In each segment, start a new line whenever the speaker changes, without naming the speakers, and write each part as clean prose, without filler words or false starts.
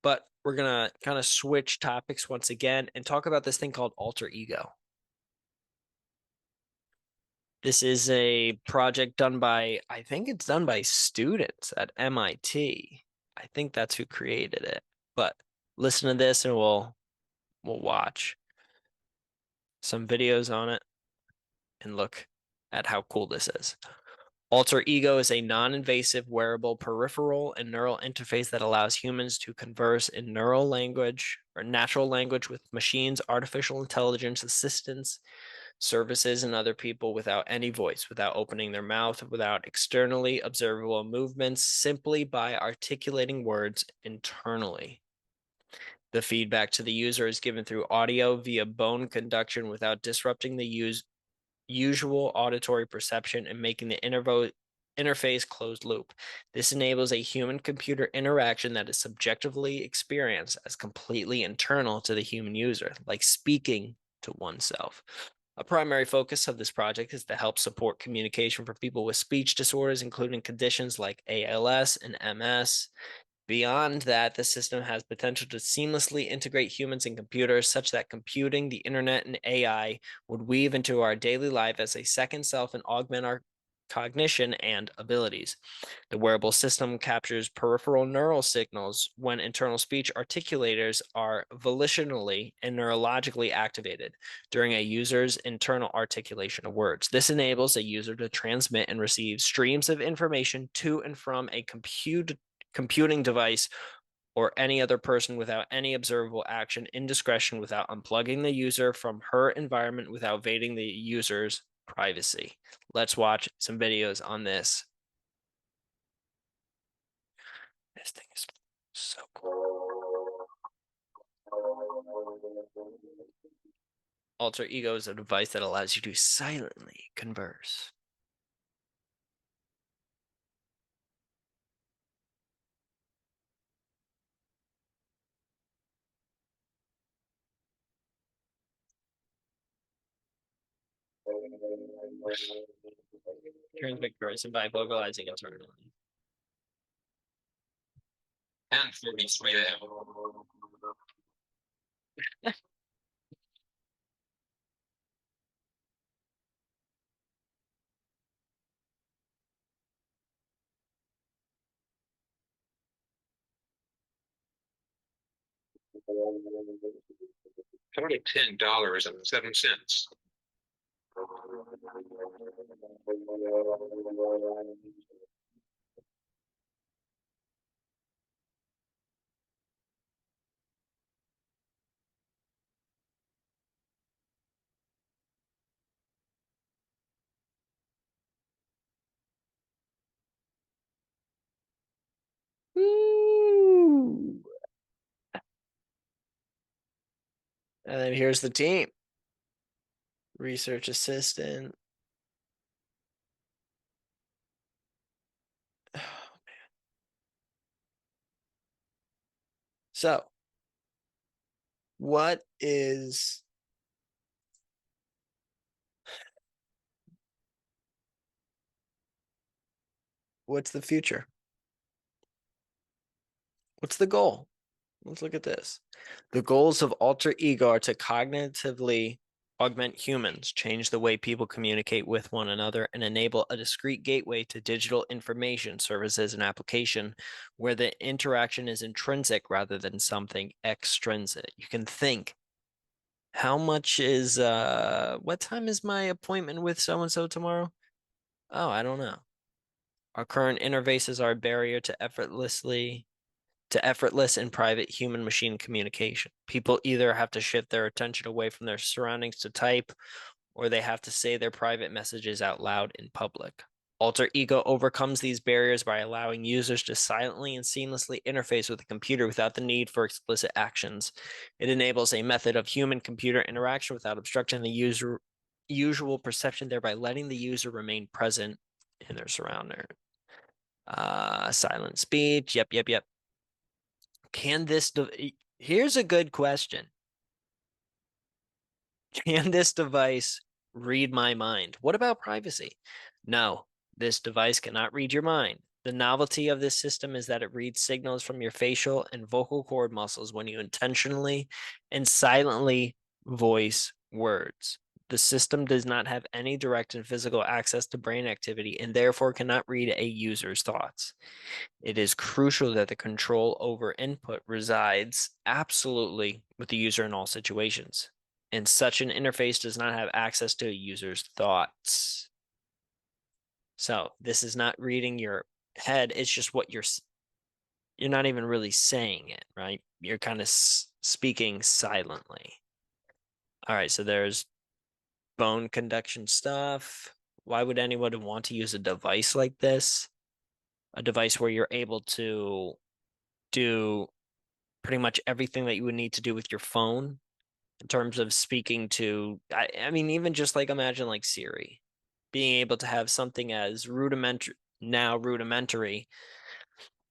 But we're gonna kind of switch topics once again and talk about this thing called alter ego. This is a project done by, I think it's done by students at MIT. I think that's who created it. But listen to this and we'll watch some videos on it and look at how cool this is. Alter Ego is a non-invasive wearable peripheral and neural interface that allows humans to converse in neural language or natural language with machines, artificial intelligence assistants, services, and other people without any voice, without opening their mouth, without externally observable movements, simply by articulating words internally. The feedback to the user is given through audio via bone conduction without disrupting the usual auditory perception and making the interface closed loop. This enables a human-computer interaction that is subjectively experienced as completely internal to the human user, like speaking to oneself. A primary focus of this project is to help support communication for people with speech disorders, including conditions like ALS and MS. Beyond that, the system has potential to seamlessly integrate humans and computers such that computing, the internet, and AI would weave into our daily life as a second self and augment our cognition and abilities. The wearable system captures peripheral neural signals when internal speech articulators are volitionally and neurologically activated during a user's internal articulation of words. This enables a user to transmit and receive streams of information to and from a computing device or any other person without any observable action, indiscretion, without unplugging the user from her environment, without invading the user's privacy. Let's watch some videos on this. This thing is so cool. Alter Ego is a device that allows you to silently converse. Transmit person by vocalizing internally. And for me, $10.07. Ooh. And then here's the team. Research assistant. So, what is what's the future? What's the goal? Let's look at this. The goals of alter ego are to cognitively augment humans, change the way people communicate with one another, and enable a discrete gateway to digital information services and application where the interaction is intrinsic rather than something extrinsic. You can think, how much is what time is my appointment with so and so tomorrow? Oh, I don't know. Our current interfaces are a barrier to effortless and private human machine communication. People either have to shift their attention away from their surroundings to type, or they have to say their private messages out loud in public. Alter Ego overcomes these barriers by allowing users to silently and seamlessly interface with a computer without the need for explicit actions. It enables a method of human-computer interaction without obstructing the usual perception, thereby letting the user remain present in their surroundings. Silent speech. Yep, yep, yep. Can this Here's a good question. Can this device read my mind? What about privacy? No, this device cannot read your mind. The novelty of this system is that it reads signals from your facial and vocal cord muscles when you intentionally and silently voice words. The system does not have any direct and physical access to brain activity and therefore cannot read a user's thoughts. It is crucial that the control over input resides absolutely with the user in all situations. And such an interface does not have access to a user's thoughts. So this is not reading your head. It's just what you're not even really saying it, right? You're kind of speaking silently. All right, so there's bone conduction stuff. Why would anyone want to use a device like this? A device where you're able to do pretty much everything that you would need to do with your phone in terms of speaking to, I mean, even just like imagine like Siri, being able to have something as rudimentary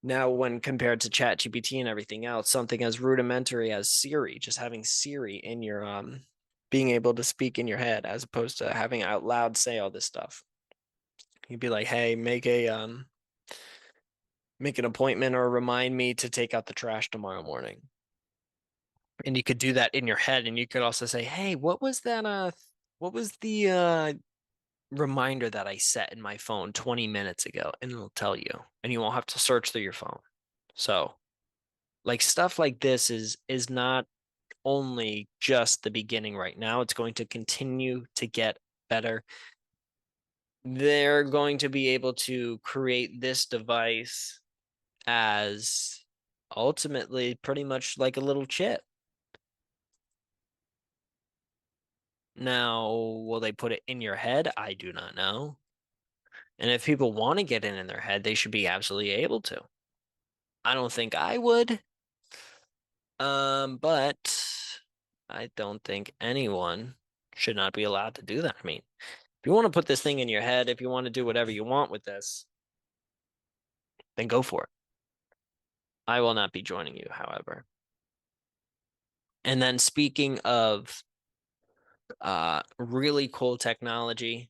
now when compared to ChatGPT and everything else, something as rudimentary as Siri, just having Siri in your being able to speak in your head as opposed to having out loud say all this stuff. You'd be like, hey, make an appointment or remind me to take out the trash tomorrow morning. And you could do that in your head, and you could also say, hey, what was the reminder that I set in my phone 20 minutes ago? And it'll tell you, and you won't have to search through your phone. So like stuff like this is not only just the beginning right now, it's going to continue to get better. They're going to be able to create this device as ultimately pretty much like a little chip. Now, will they put it in your head? I do not know. And if people want to get in their head, they should be absolutely able to. I don't think I would. But I don't think anyone should not be allowed to do that. I mean, if you want to put this thing in your head, if you want to do whatever you want with this, then go for it. I will not be joining you, however. And then speaking of really cool technology,